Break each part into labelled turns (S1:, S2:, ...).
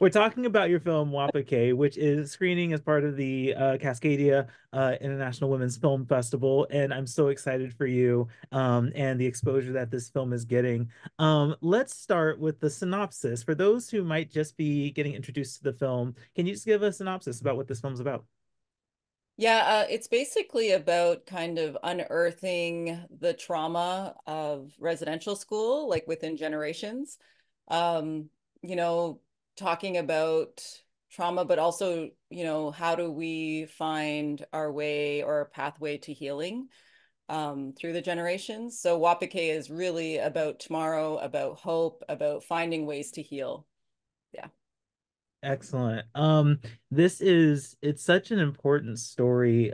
S1: We're talking about your film WaaPaKe, which is screening as part of the Cascadia International Women's Film Festival, and I'm so excited for you and the exposure that this film is getting. Let's start with the synopsis. For those who might just be getting introduced to the film, can you just give a synopsis about what this film's about?
S2: Yeah, it's basically about kind of unearthing the trauma of residential school, like within generations. Um, you know, talking about trauma, but also, how do we find our way or our pathway to healing through the generations? So WaaPaKe is really about tomorrow, about hope, about finding ways to heal. Yeah.
S1: Excellent. It's such an important story.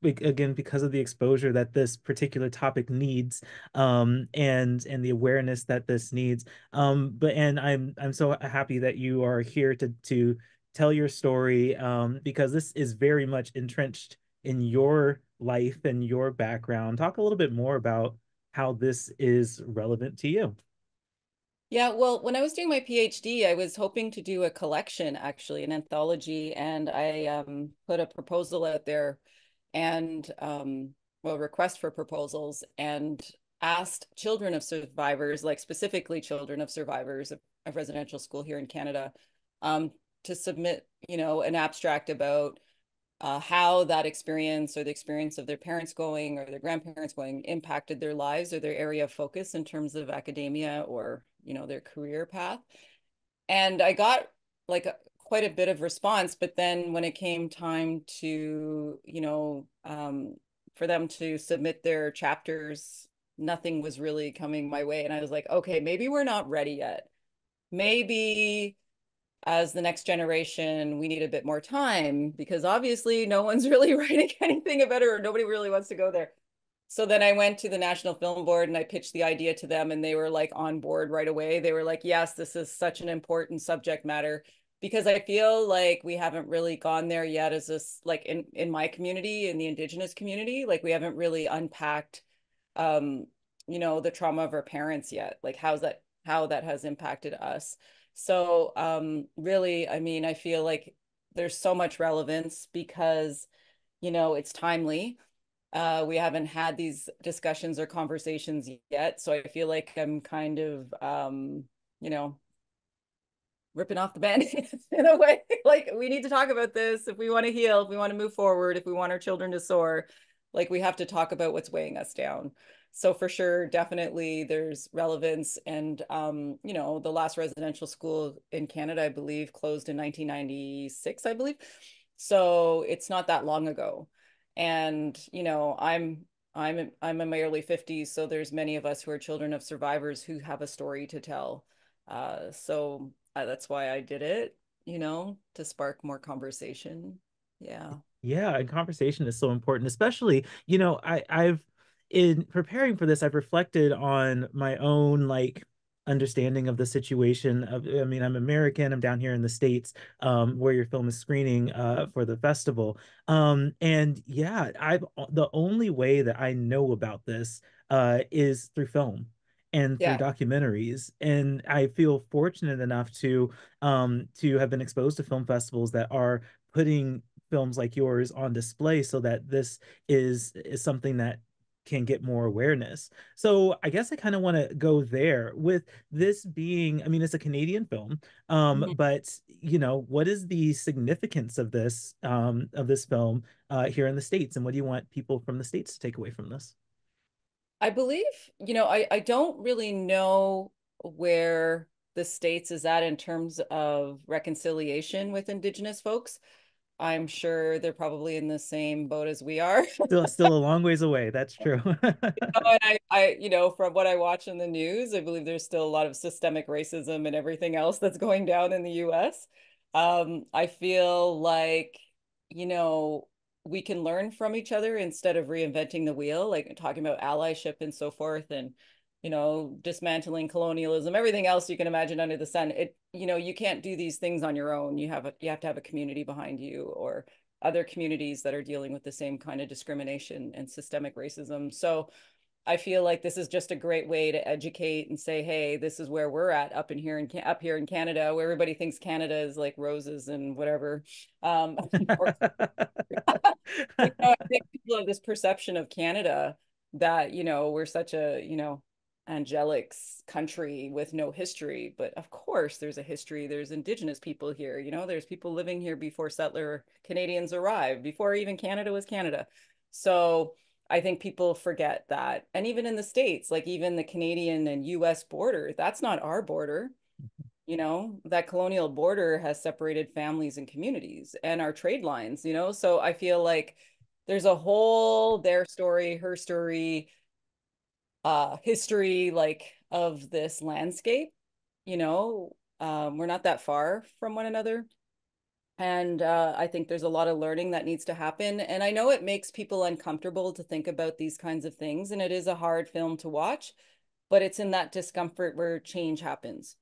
S1: Again, because of the exposure that this particular topic needs, and the awareness that this needs. And I'm so happy that you are here to tell your story, because this is very much entrenched in your life and your background. Talk a little bit more about how this is relevant to you.
S2: Yeah, well, when I was doing my PhD, I was hoping to do a collection, actually, an anthology, and I put a proposal out there and well, request for proposals and asked children of survivors, like specifically children of survivors of residential school here in Canada, um, to submit, an abstract about how that experience or the experience of their parents going or their grandparents going impacted their lives or their area of focus in terms of academia or their career path. And I got like quite a bit of response, but then when it came time to for them to submit their chapters, nothing was really coming my way, and I was like, okay, maybe we're not ready yet. Maybe as the next generation, we need a bit more time because obviously no one's really writing anything about it or nobody really wants to go there. So then I went to the National Film Board and I pitched the idea to them and they were like on board right away. They were like, yes, this is such an important subject matter because I feel like we haven't really gone there yet as this like in my community, in the Indigenous community, like we haven't really unpacked um, the trauma of our parents yet. Like how that has impacted us. So really, I mean, I feel like there's so much relevance because, it's timely. We haven't had these discussions or conversations yet. So I feel like I'm kind of, you know, ripping off the band-aid in a way. Like we need to talk about this if we want to heal, if we want to move forward, if we want our children to soar, like we have to talk about what's weighing us down. So for sure, definitely there's relevance. And the last residential school in Canada, I believe, closed in 1996, I believe. So it's not that long ago. And, I'm in my early 50s, so there's many of us who are children of survivors who have a story to tell. So that's why I did it, to spark more conversation. Yeah.
S1: Yeah, and conversation is so important, especially, I've in preparing for this, I've reflected on my own understanding of the situation of, I mean, I'm American, I'm down here in the States, where your film is screening for the festival. And yeah, I've the only way that I know about this is through film and through
S2: Yeah.
S1: documentaries. And I feel fortunate enough to have been exposed to film festivals that are putting films like yours on display so that this is something that can get more awareness. So I guess I kind of want to go there with this being, I mean, it's a Canadian film,
S2: Mhm.
S1: but what is the significance of this film here in the States, and what do you want people from the States to take away from this?
S2: I believe, I don't really know where the States is at in terms of reconciliation with Indigenous folks. I'm sure they're probably in the same boat as we are.
S1: Still a long ways away. That's true.
S2: And from what I watch in the news, I believe there's still a lot of systemic racism and everything else that's going down in the US. I feel like, you know, we can learn from each other instead of reinventing the wheel, like talking about allyship and so forth, and, dismantling colonialism, everything else you can imagine under the sun. You can't do these things on your own. You have to have a community behind you or other communities that are dealing with the same kind of discrimination and systemic racism. So I feel like this is just a great way to educate and say, hey, this is where we're at up here in Canada, where everybody thinks Canada is like roses and whatever. Or I think people have this perception of Canada that, we're such a, angelic country with no history. But of course, there's a history. There's Indigenous people here. There's people living here before settler Canadians arrived, before even Canada was Canada. So I think people forget that. And even in the States, like even the Canadian and US border, that's not our border. That colonial border has separated families and communities and our trade lines, so I feel like there's a whole their story, her story, history, like, of this landscape. We're not that far from one another, and I think there's a lot of learning that needs to happen, and I know it makes people uncomfortable to think about these kinds of things, and it is a hard film to watch, but it's in that discomfort where change happens,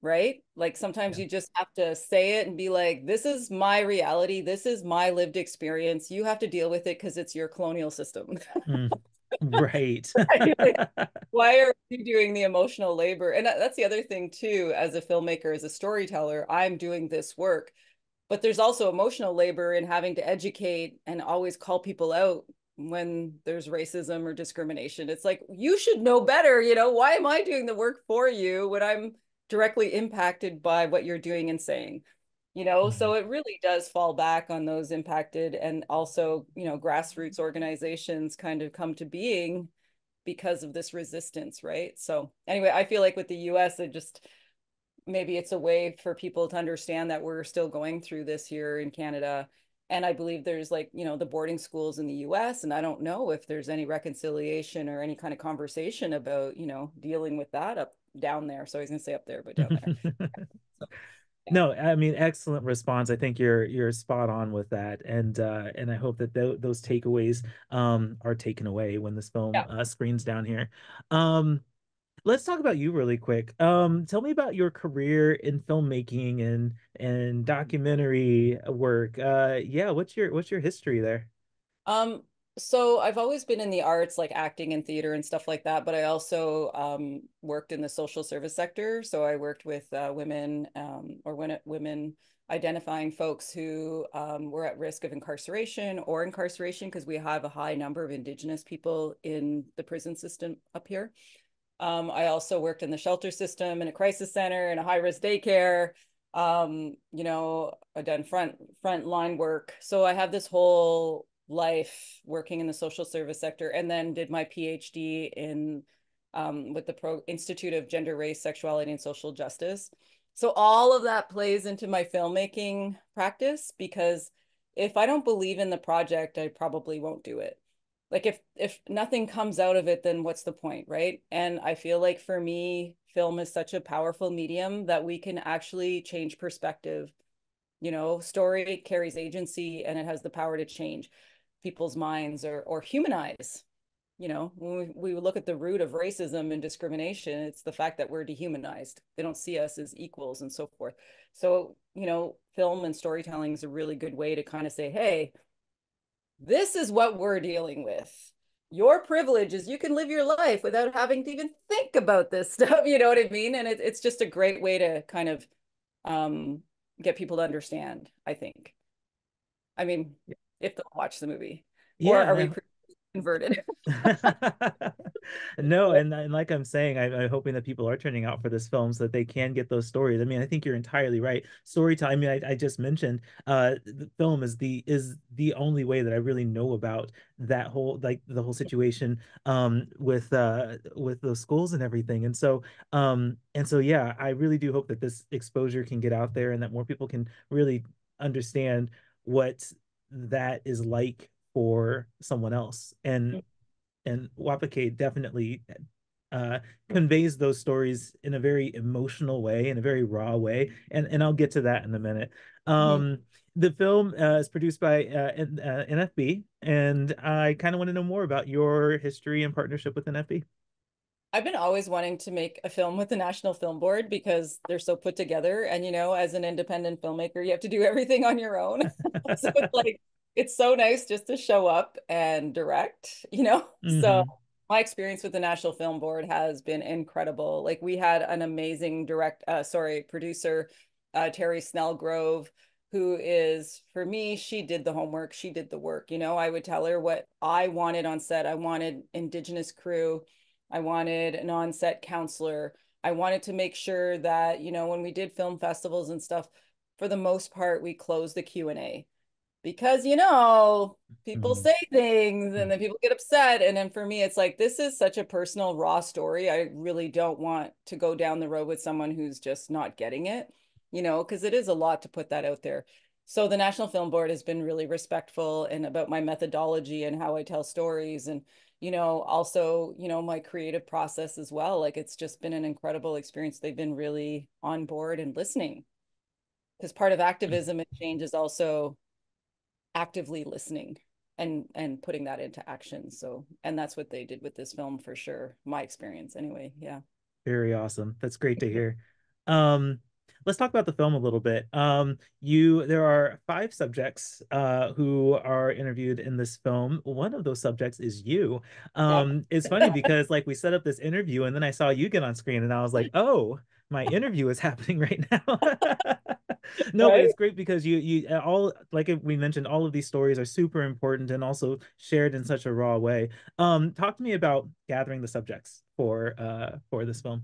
S2: right? Like sometimes
S1: Yeah.
S2: you just have to say it and be like, this is my reality. This is my lived experience. You have to deal with it because it's your colonial system.
S1: Mm, right.
S2: Like, why are you doing the emotional labor? And that's the other thing too, as a filmmaker, as a storyteller, I'm doing this work, but there's also emotional labor in having to educate and always call people out when there's racism or discrimination. It's like, you should know better. Why am I doing the work for you when I'm directly impacted by what you're doing and saying? So
S1: Mhm.
S2: it really does fall back on those impacted, and also, grassroots organizations kind of come to being because of this resistance, right? So anyway, I feel like with the US, it just, maybe it's a way for people to understand that we're still going through this here in Canada. And I believe there's, like, the boarding schools in the US, and I don't know if there's any reconciliation or any kind of conversation about, dealing with that up down there. So I was gonna say up there, but down there. So yeah.
S1: No, I mean, excellent response. I think you're spot on with that, and I hope that those takeaways are taken away when this film
S2: Yeah.
S1: screens down here. Um, let's talk about you really quick. Tell me about your career in filmmaking and documentary work. Yeah, what's your history there?
S2: Um, so I've always been in the arts, like acting and theater and stuff like that, but I also worked in the social service sector. So I worked with women, or women identifying folks who were at risk of incarceration because we have a high number of Indigenous people in the prison system up here. I also worked in the shelter system, in a crisis center, in a high-risk daycare. I've done front line work. So I have this whole life working in the social service sector, and then did my PhD in with the Institute of Gender, Race, Sexuality, and Social Justice. So all of that plays into my filmmaking practice, because if I don't believe in the project, I probably won't do it. Like if nothing comes out of it, then what's the point, right? And I feel like for me, film is such a powerful medium that we can actually change perspective. Story carries agency, and it has the power to change people's minds, or humanize. When we look at the root of racism and discrimination, it's the fact that we're dehumanized. They don't see us as equals and so forth. So, film and storytelling is a really good way to kind of say, hey, this is what we're dealing with. Your privilege is you can live your life without having to even think about this stuff. You know what I mean? And it's just a great way to kind of um, get people to understand, I think. I mean, if they'll watch the movie, or
S1: Yeah,
S2: are
S1: and
S2: we converted?
S1: no, and like I'm saying, I'm hoping that people are turning out for this film so that they can get those stories. I mean, I think you're entirely right. Storytelling. I mean, I just mentioned the film is the only way that I really know about that whole, like, the whole situation with those schools and everything. And so yeah, I really do hope that this exposure can get out there and that more people can really understand what that is like for someone else. And WaaPaKe definitely uh, conveys those stories in a very emotional way, in a very raw way, and I'll get to that in a minute.
S2: Mhm.
S1: The film is produced by NFB, and I kind of want to know more about your history and partnership with NFB.
S2: I've been always wanting to make a film with the National Film Board because they're so put together. And, as an independent filmmaker, you have to do everything on your own. So it's like, it's so nice just to show up and direct. So
S1: Hmm.
S2: My experience with the National Film Board has been incredible. Like we had an amazing producer, Terry Snellgrove, who is, for me, she did the homework, she did the work. You know, I would tell her what I wanted on set. I wanted Indigenous crew. I wanted an on-set counselor. I wanted to make sure that, you know, when we did film festivals and stuff, for the most part, we closed the Q&A because you know people
S1: Mhm.
S2: say things and then people get upset, and then for me it's like this is such a personal raw story. I really don't want to go down the road with someone who's just not getting it, you know, because it is a lot to put that out there. So the National Film Board has been really respectful and about my methodology and how I tell stories, and you know also you know my creative process as well. Like it's just been an incredible experience. They've been really on board and listening, because part of activism and change is also actively listening and putting that into action. So, and that's what they did with this film for sure. My experience anyway. Yeah.
S1: Very awesome. That's great to hear. Um, let's talk about the film a little bit. There are five subjects who are interviewed in this film. One of those subjects is you.
S2: Yep.
S1: It's funny because like we set up this interview and then I saw you get on screen and I was like, oh, my interview is happening right now. No, but
S2: Right.
S1: it's great because you all like we mentioned, all of these stories are super important and also shared in such a raw way. Talk to me about gathering the subjects for this film.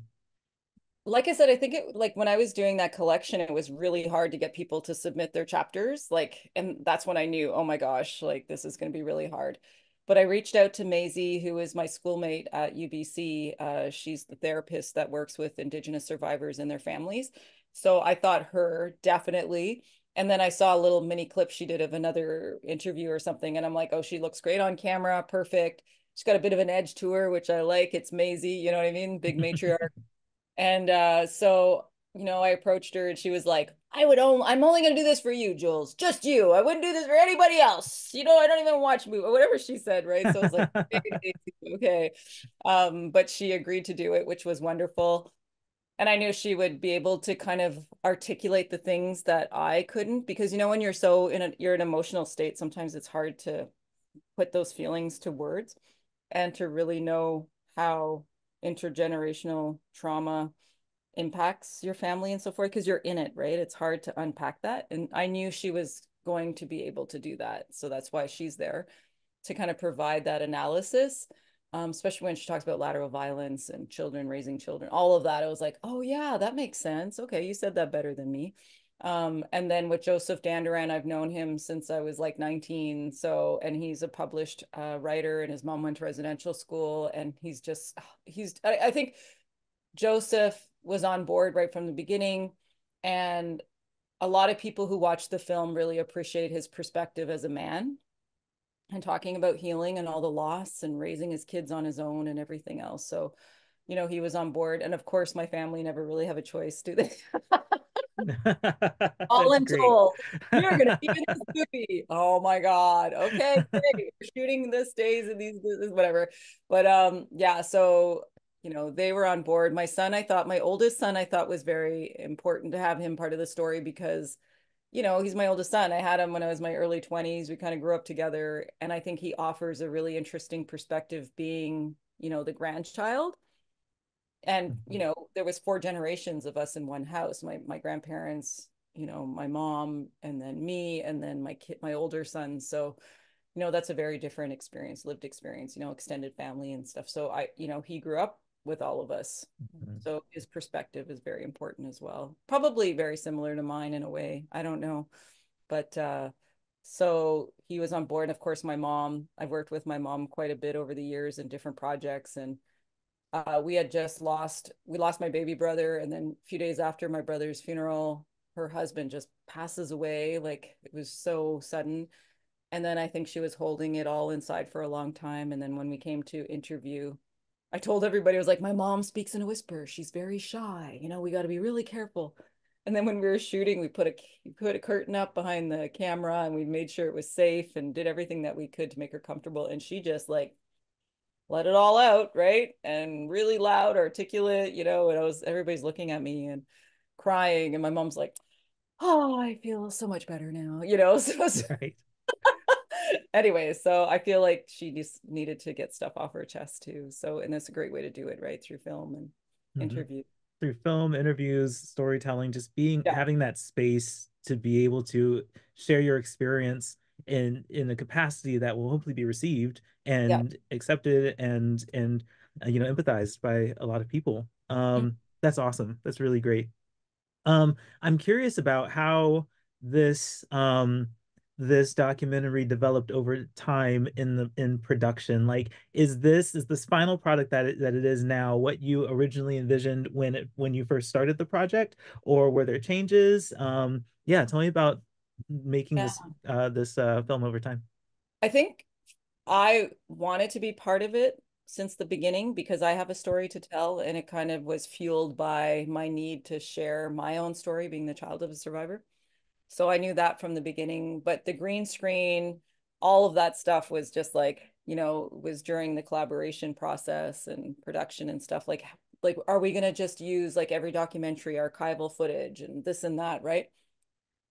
S2: Like I said, I think it like when I was doing that collection, it was really hard to get people to submit their chapters. Like, and that's when I knew, oh my gosh, like this is going to be really hard. But I reached out to Maisie, who is my schoolmate at UBC. She's the therapist that works with Indigenous survivors and their families. So I thought her definitely. And then I saw a little mini clip she did of another interview or something. And I'm like, oh, she looks great on camera. Perfect. She's got a bit of an edge to her, which I like. It's Maisie, you know what I mean? Big matriarch. And so, you know, I approached her and she was like, I'm only going to do this for you, Jules, just you. I wouldn't do this for anybody else. You know, I don't even watch movies or whatever she said. Right. So I was like, okay. But she agreed to do it, which was wonderful. And I knew she would be able to kind of articulate the things that I couldn't, because, you know, when you're in an emotional state, sometimes it's hard to put those feelings to words and to really know how intergenerational trauma impacts your family and so forth, because you're in it, right? It's hard to unpack that. And I knew she was going to be able to do that. So that's why she's there to kind of provide that analysis, especially when she talks about lateral violence and children raising children, all of that. I was like, oh, yeah, that makes sense. Okay, you said that better than me. And then with Joseph Danduran, I've known him since I was like 19. So, and he's a published writer, and his mom went to residential school. And I think Joseph was on board right from the beginning. And a lot of people who watch the film really appreciate his perspective as a man and talking about healing and all the loss and raising his kids on his own and everything else. So, you know, he was on board. And of course, my family never really have a choice, do they? All
S1: That's
S2: in
S1: great.
S2: told, you're gonna be in this movie. Oh my God. Okay, great. We're shooting this days and this, whatever. But yeah, so you know, they were on board. My oldest son, I thought was very important to have him part of the story because, you know, he's my oldest son. I had him when I was my early 20s. We kind of grew up together. And I think he offers a really interesting perspective being, you know, the grandchild. And you know there was four generations of us in one house. My grandparents, you know, my mom, and then me, and then my older son. So you know that's a very different experience, lived experience, you know, extended family and stuff. So I, you know, he grew up with all of us, so his perspective is very important as well, probably very similar to mine in a way, I don't know. But so he was on board. And of course my mom, I've worked with my mom quite a bit over the years in different projects. And we lost my baby brother, and then a few days after my brother's funeral, her husband just passes away. Like it was so sudden. And then I think she was holding it all inside for a long time. And then when we came to interview, I told everybody, I was like, my mom speaks in a whisper. She's very shy. You know, we got to be really careful. And then when we were shooting, we put a curtain up behind the camera, and we made sure it was safe and did everything that we could to make her comfortable. And she just like let it all out, right? And really loud, articulate, you know, and everybody's looking at me and crying. And my mom's like, oh, I feel so much better now, you know? So,
S1: Right.
S2: Anyway, so I feel like she just needed to get stuff off her chest too. So, and that's a great way to do it, right? Through film and
S1: Mhm.
S2: interview.
S1: Through film, interviews, storytelling, just being
S2: Yeah,
S1: having that space to be able to share your experience in a capacity that will hopefully be received
S2: yeah.
S1: and accepted and empathized by a lot of people. That's awesome. That's really great. I'm curious about how this this documentary developed over time in production. Like, is this final product that it is now what you originally envisioned when you first started the project, or were there changes? Yeah, tell me about making
S2: Yeah.
S1: this film over time.
S2: I think I wanted to be part of it since the beginning because I have a story to tell, and it kind of was fueled by my need to share my own story, being the child of a survivor. So I knew that from the beginning, but the green screen, all of that stuff was just like, was during the collaboration process and production and stuff like are we going to just use like every documentary archival footage and this and that, right?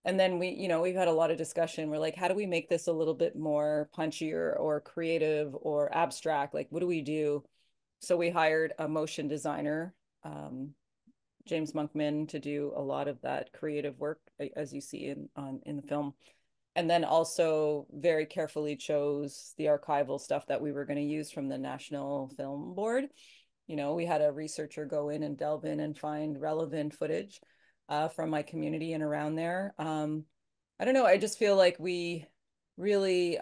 S2: And then we've had a lot of discussion. We're like, how do we make this a little bit more punchier or creative or abstract? Like, what do we do? So we hired a motion designer, um, James Monkman, to do a lot of that creative work, as you see in the film. And then also very carefully chose the archival stuff that we were going to use from the National Film Board. We had a researcher go in and delve in and find relevant footage from my community and around there. I don't know. I just feel like we really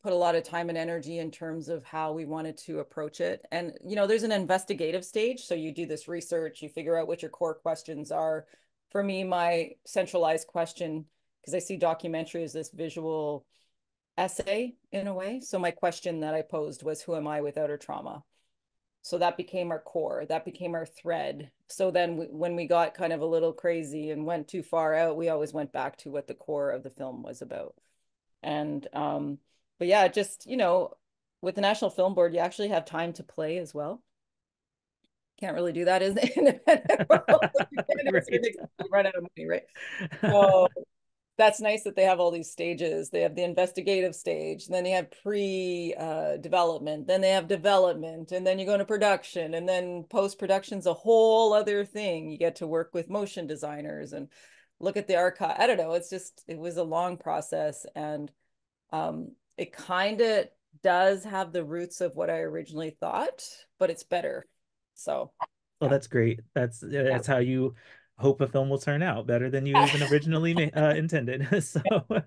S2: put a lot of time and energy in terms of how we wanted to approach it. And, there's an investigative stage. So you do this research, you figure out what your core questions are. For me, my centralized question, because I see documentary as this visual essay in a way. So my question that I posed was, who am I without her trauma? So that became our core, that became our thread. So then when we got kind of a little crazy and went too far out, we always went back to what the core of the film was about. And but yeah, just with the National Film Board, you actually have time to play as well. Can't really do that in the independent world. You can't answer
S1: Right.
S2: Nixon, you run out of money, right? So that's nice that they have all these stages. They have the investigative stage, and then they have pre-development, then they have development, and then you go into production, and then post-production's a whole other thing. You get to work with motion designers and look at the archive. I don't know. It was a long process, and it kind of does have the roots of what I originally thought, but it's better. So,
S1: Well,
S2: yeah.
S1: that's great. That's how you hope a film will turn out, better than you even originally intended. So
S2: I've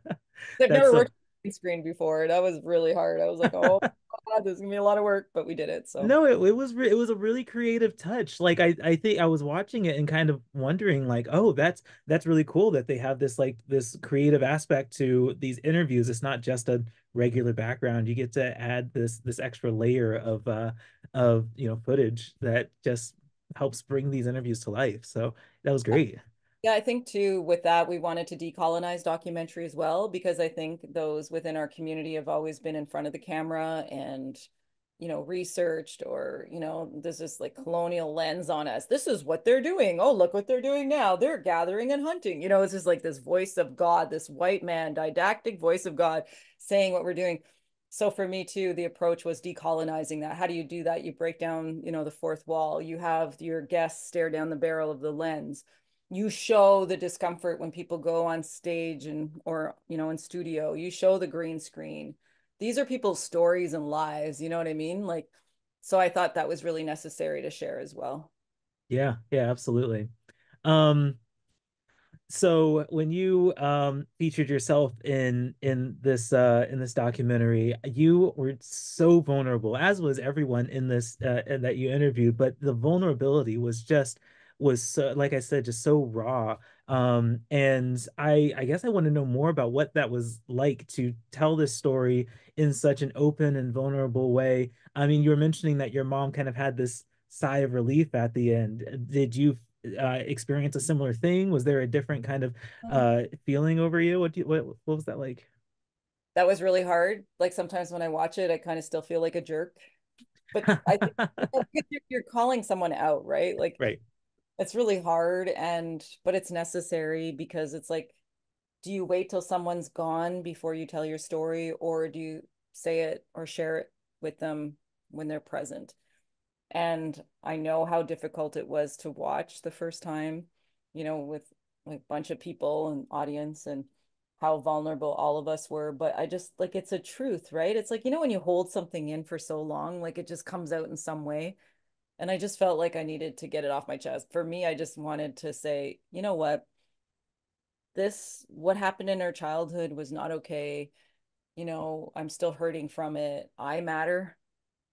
S1: that's
S2: never
S1: a
S2: worked on screen before. That was really hard. I was like, oh God, this is gonna be a lot of work, but we did it. So
S1: no, it was a really creative touch. Like I think I was watching it and kind of wondering like, oh, that's really cool that they have this like this creative aspect to these interviews. It's not just a regular background. You get to add this extra layer of footage that just helps bring these interviews to life. So that was great.
S2: yeah, I think too, with that, we wanted to decolonize documentary as well, because I think those within our community have always been in front of the camera and, researched or, there's this like colonial lens on us. This is what they're doing. Oh, look what they're doing now. They're gathering and hunting. It's just like this voice of God, this white man, didactic voice of God saying what we're doing. So for me too, the approach was decolonizing that. How do you do that? You break down, the fourth wall. You have your guests stare down the barrel of the lens. You show the discomfort when people go on stage and or in studio. You show the green screen. These are people's stories and lives, you know what I mean? Like, so I thought that was really necessary to share as well.
S1: Yeah, yeah, absolutely. Um, So when you featured yourself in this documentary, you were so vulnerable, as was everyone in this and that you interviewed, but the vulnerability was so, like I said, just so raw. And I guess I want to know more about what that was like to tell this story in such an open and vulnerable way. I mean, you were mentioning that your mom kind of had this sigh of relief at the end. Did you experience a similar thing? Was there a different kind of feeling over you? What was that like?
S2: That was really hard. Like sometimes when I watch it, I kind of still feel like a jerk. But I think you're calling someone out, right? Like
S1: Right.
S2: it's really hard but it's necessary because it's like do you wait till someone's gone before you tell your story, or do you say it or share it with them when they're present? And I know how difficult it was to watch the first time, with like a bunch of people and audience, and how vulnerable all of us were. But I just like, it's a truth, right? It's like, when you hold something in for so long, like it just comes out in some way. And I just felt like I needed to get it off my chest. For me, I just wanted to say, you know what? What happened in our childhood was not okay. I'm still hurting from it. I matter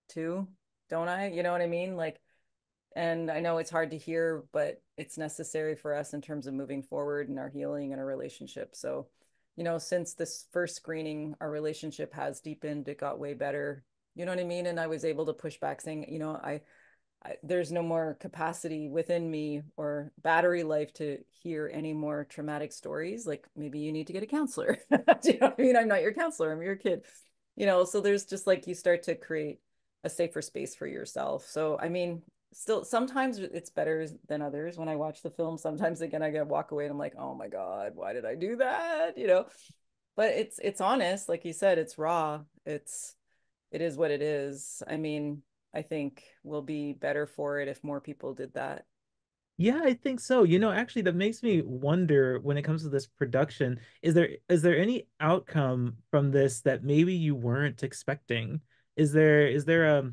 S2: too, don't I? You know what I mean? Like, and I know it's hard to hear, but it's necessary for us in terms of moving forward in our healing and our relationship. So, since this first screening, our relationship has deepened. It got way better. You know what I mean? And I was able to push back saying, there's no more capacity within me or battery life to hear any more traumatic stories. Like, maybe you need to get a counselor. Do you know what I mean? I'm not your counselor, I'm your kid. So there's just like, you start to create a safer space for yourself. So, I mean, still sometimes it's better than others. When I watch the film, sometimes again I get walk away and I'm like, oh my God, why did I do that? But it's honest, like you said, it's raw. It is what it is. I mean, I think we'll be better for it if more people did that.
S1: Yeah, I think so. Actually, that makes me wonder when it comes to this production, is there any outcome from this that maybe you weren't expecting? Is there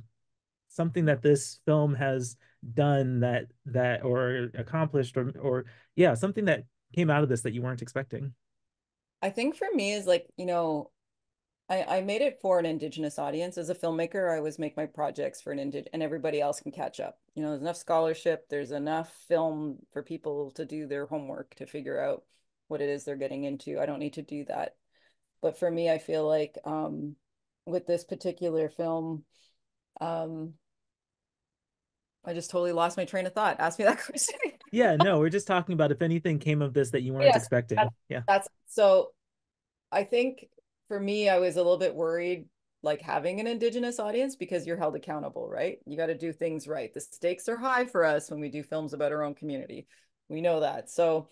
S1: something that this film has done that or accomplished or yeah, something that came out of this that you weren't expecting?
S2: I think for me is like, I made it for an Indigenous audience. As a filmmaker, I always make my projects for an Indig and everybody else can catch up. There's enough scholarship, there's enough film for people to do their homework to figure out what it is they're getting into. I don't need to do that. But for me, I feel like with this particular film, um, I just totally lost my train of thought. Ask me that question.
S1: Yeah, no, we're just talking about if anything came of this that you weren't
S2: Yes,
S1: expecting. Yeah.
S2: that's so. I think for me, I was a little bit worried, like having an Indigenous audience, because you're held accountable, right? You got to do things right. The stakes are high for us when we do films about our own community. We know that. So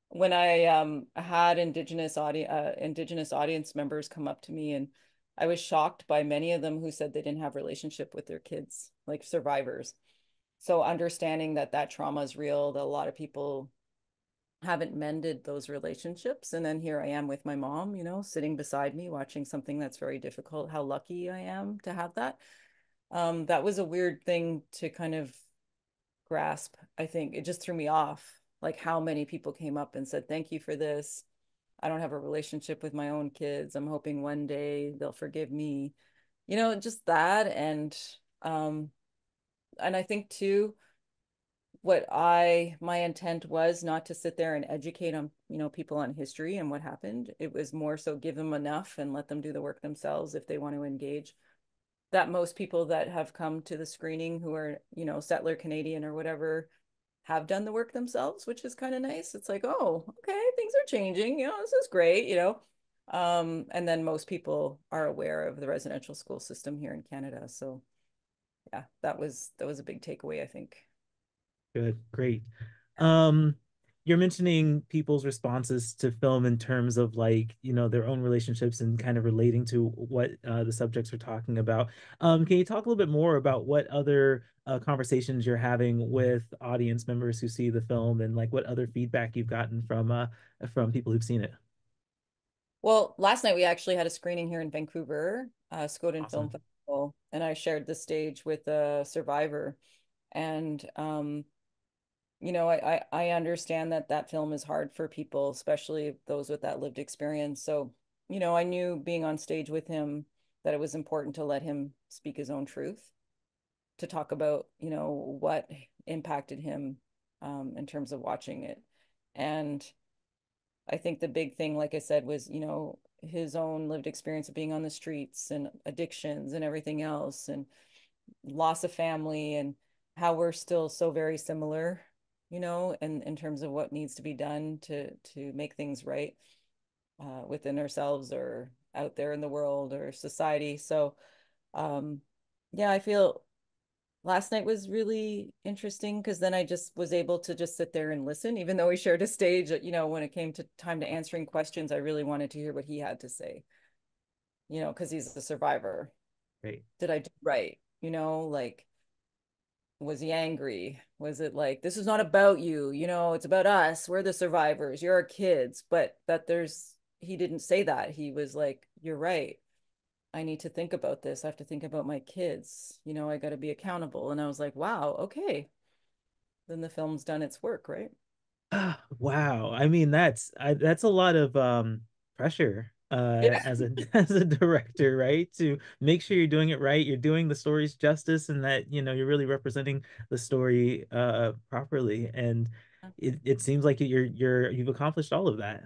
S2: when I had Indigenous audience members come up to me, and I was shocked by many of them who said they didn't have relationship with their kids, like survivors. So understanding that that trauma is real, that a lot of people haven't mended those relationships. And then here I am with my mom, sitting beside me watching something that's very difficult. How lucky I am to have that. That was a weird thing to kind of grasp. I think it just threw me off, like how many people came up and said, thank you for this. I don't have a relationship with my own kids. I'm hoping one day they'll forgive me. Just that. And I think too, my intent was not to sit there and educate on people on history and what happened. It was more so give them enough and let them do the work themselves if they want to engage. That most people that have come to the screening who are settler Canadian or whatever have done the work themselves, which is kind of nice. It's like, oh, okay, things are changing, this is great. And then most people are aware of the residential school system here in Canada. So yeah, that was a big takeaway, I think.
S1: Good, great. Um, you're mentioning people's responses to film in terms of like, their own relationships and kind of relating to what the subjects are talking about. Can you talk a little bit more about what other conversations you're having with audience members who see the film and like what other feedback you've gotten from people who've seen it?
S2: Well, last night we actually had a screening here in Vancouver, Scoden Film
S1: Awesome.
S2: Festival, and I shared the stage with a survivor. And I understand that that film is hard for people, especially those with that lived experience. So, I knew being on stage with him that it was important to let him speak his own truth, to talk about, what impacted him in terms of watching it. And I think the big thing, like I said, was, his own lived experience of being on the streets and addictions and everything else and loss of family, and how we're still so very similar, in terms of what needs to be done to make things right within ourselves or out there in the world or society. So, um, yeah, I feel last night was really interesting because then I just was able to just sit there and listen, even though we shared a stage. When it came to time to answering questions, I really wanted to hear what he had to say, because he's the survivor.
S1: Right.
S2: Did I do right? Like, was he angry? Was it like, this is not about you, it's about us. We're the survivors. You're our kids. But he didn't say that. He was like, you're right. I need to think about this. I have to think about my kids. I got to be accountable. And I was like, wow, okay. Then the film's done its work, right?
S1: Wow. I mean, that's a lot of pressure
S2: Yeah.
S1: as a as a director, right? To make sure you're doing it right, you're doing the story's justice and that, you're really representing the story properly. And it seems like you've accomplished all of that.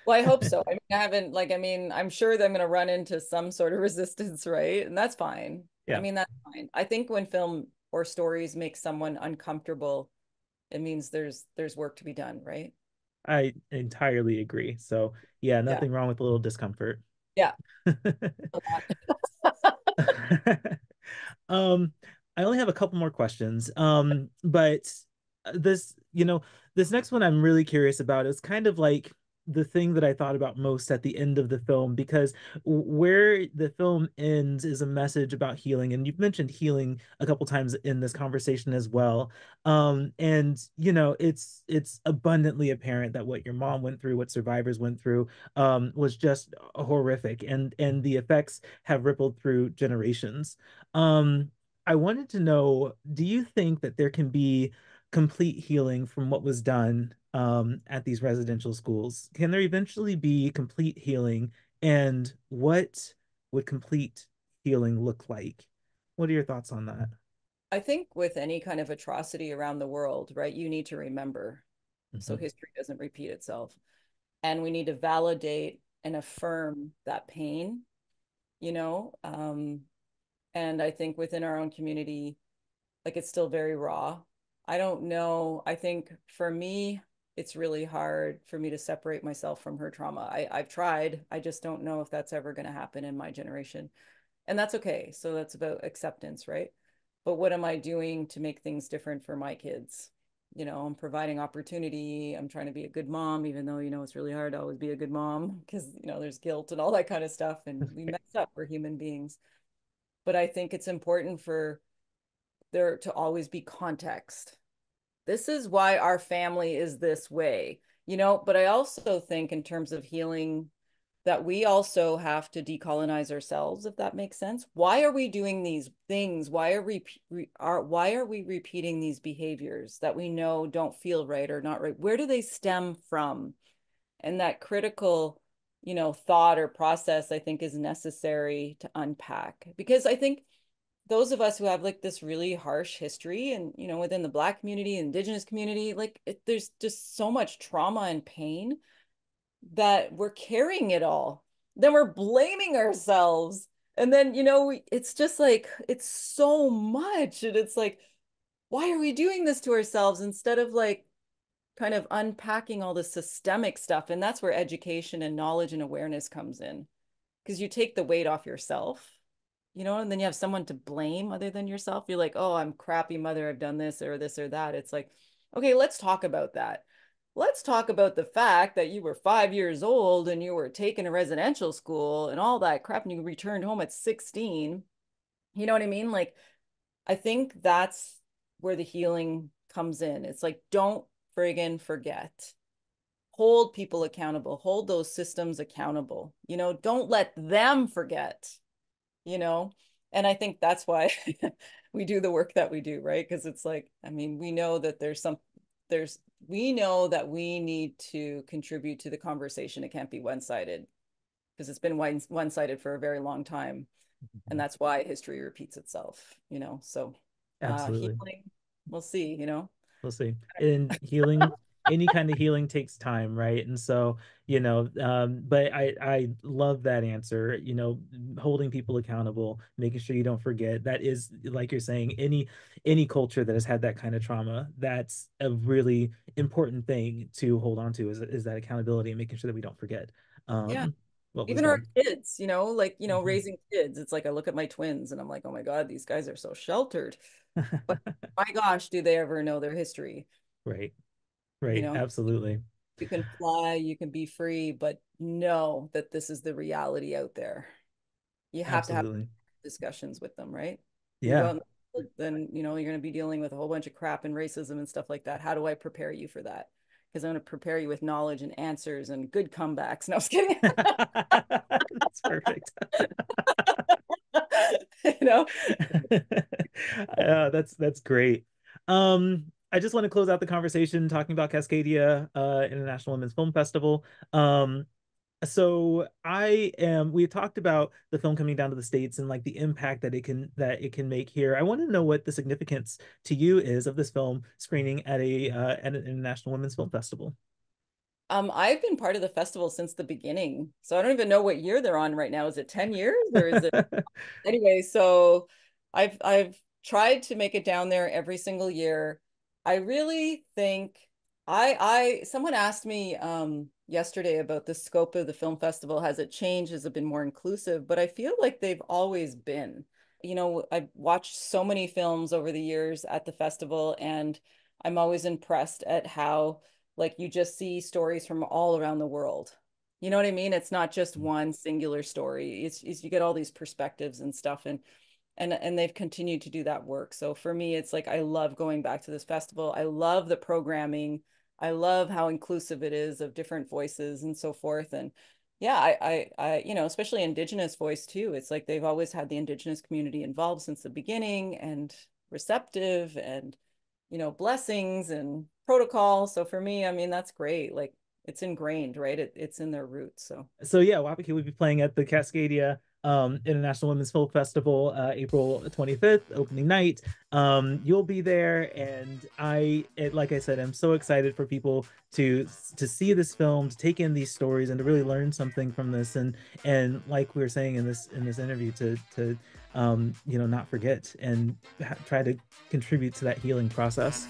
S2: Well, I hope so. I mean, I'm sure that I'm going to run into some sort of resistance, right? And that's fine. I
S1: Yeah.
S2: mean, that's fine. I think when film or stories make someone uncomfortable, it means there's work to be done, right?
S1: I entirely agree. So, yeah,
S2: Yeah.
S1: nothing wrong with a little discomfort.
S2: Yeah. A lot.
S1: Um, I only have a couple more questions. But this, this next one I'm really curious about is kind of like the thing that I thought about most at the end of the film, because where the film ends is a message about healing, and you've mentioned healing a couple times in this conversation as well. And it's abundantly apparent that what your mom went through, what survivors went through, was just horrific, and the effects have rippled through generations. um, I wanted to know, do you think that there can be complete healing from what was done at these residential schools? Can there eventually be complete healing? And what would complete healing look like? What are your thoughts on that?
S2: I think with any kind of atrocity around the world, right, you need to remember so
S1: Mhm.
S2: history doesn't repeat itself. And we need to validate and affirm that pain, you know? And I think within our own community, like it's still very raw. I don't know. I think for me, it's really hard for me to separate myself from her trauma. I've tried. I just don't know if that's ever going to happen in my generation. And that's okay. So that's about acceptance, right? But what am I doing to make things different for my kids? I'm providing opportunity. I'm trying to be a good mom, even though, it's really hard to always be a good mom because, there's guilt and all that kind of stuff. And we mess up. We're human beings. But I think it's important for there to always be context. This is why our family is this way, but I also think in terms of healing that we also have to decolonize ourselves, if that makes sense. Why are we doing these things? Why are we repeating these behaviors that we know don't feel right or not right? Where do they stem from? And that critical, thought or process I think is necessary to unpack, because I think those of us who have like this really harsh history and within the Black community, Indigenous community, like there's just so much trauma and pain that we're carrying it all. Then we're blaming ourselves. And then, it's just like, it's so much. And it's like, why are we doing this to ourselves instead of like kind of unpacking all the systemic stuff? And that's where education and knowledge and awareness comes in, because you take the weight off yourself, and then you have someone to blame other than yourself. You're like, oh, I'm crappy mother. I've done this or that. It's like, okay, let's talk about that. Let's talk about the fact that you were 5 years old and you were taken to residential school and all that crap, and you returned home at 16. You know what I mean? Like, I think that's where the healing comes in. It's like, don't friggin' forget. Hold people accountable, hold those systems accountable. Don't let them forget, you know? And I think that's why we do the work that we do, right? Because it's like, I mean, we know that there's, we know that we need to contribute to the conversation. It can't be one-sided because it's been one-sided for a very long time. And
S1: Mhm.
S2: that's why history repeats itself, So
S1: Absolutely.
S2: healing, we'll see.
S1: We'll see. And healing, any kind of healing takes time, right? And so, but I love that answer, holding people accountable, making sure you don't forget. That is, like you're saying, any culture that has had that kind of trauma, that's a really important thing to hold on to, is that accountability and making sure that we don't forget.
S2: Yeah.
S1: Um, what was
S2: Even our
S1: like.
S2: kids, like,
S1: Mhm.
S2: raising kids, it's like I look at my twins and I'm like, oh my God, these guys are so sheltered. But my gosh, do they ever know their history?
S1: Right,
S2: You
S1: right,
S2: know,
S1: absolutely,
S2: you can fly, you can be free, but know that this is the reality out there. You have to have
S1: absolutely.
S2: discussions with them, right? You go
S1: Yeah,
S2: out in the world, then you're going to be dealing with a whole bunch of crap and racism and stuff like that. How do I prepare you for that? Because I'm going to prepare you with knowledge and answers and good comebacks. No, I was kidding.
S1: that's perfect.
S2: you know,
S1: That's great. I just want to close out the conversation talking about Cascadia International Women's Film Festival. So we talked about the film coming down to the States and like the impact that it can make here. I want to know what the significance to you is of this film screening at an International Women's Film Festival.
S2: I've been part of the festival since the beginning, so I don't even know what year they're on right now. Is it 10 years or is it anyway? So I've tried to make it down there every single year. I really think I someone asked me yesterday about the scope of the film festival. Has it changed? Has it been more inclusive? But I feel like they've always been. I've watched so many films over the years at the festival, and I'm always impressed at how like you just see stories from all around the world. You know what I mean? It's not just one singular story. It's you get all these perspectives and stuff, and they've continued to do that work. So for me, it's like I love going back to this festival. I love the programming. I love how inclusive it is of different voices and so forth. And yeah, especially Indigenous voice too. It's like they've always had the Indigenous community involved since the beginning and receptive and blessings and protocol. So for me, I mean, that's great. Like it's ingrained, right? It's in their roots. So
S1: So yeah, WaaPaKe will be playing at the Cascadia International Women's Film Festival, April 25th, opening night. You'll be there, and like I said, I'm so excited for people to see this film, to take in these stories, and to really learn something from this. And like we were saying in this interview, to not forget and try to contribute to that healing process.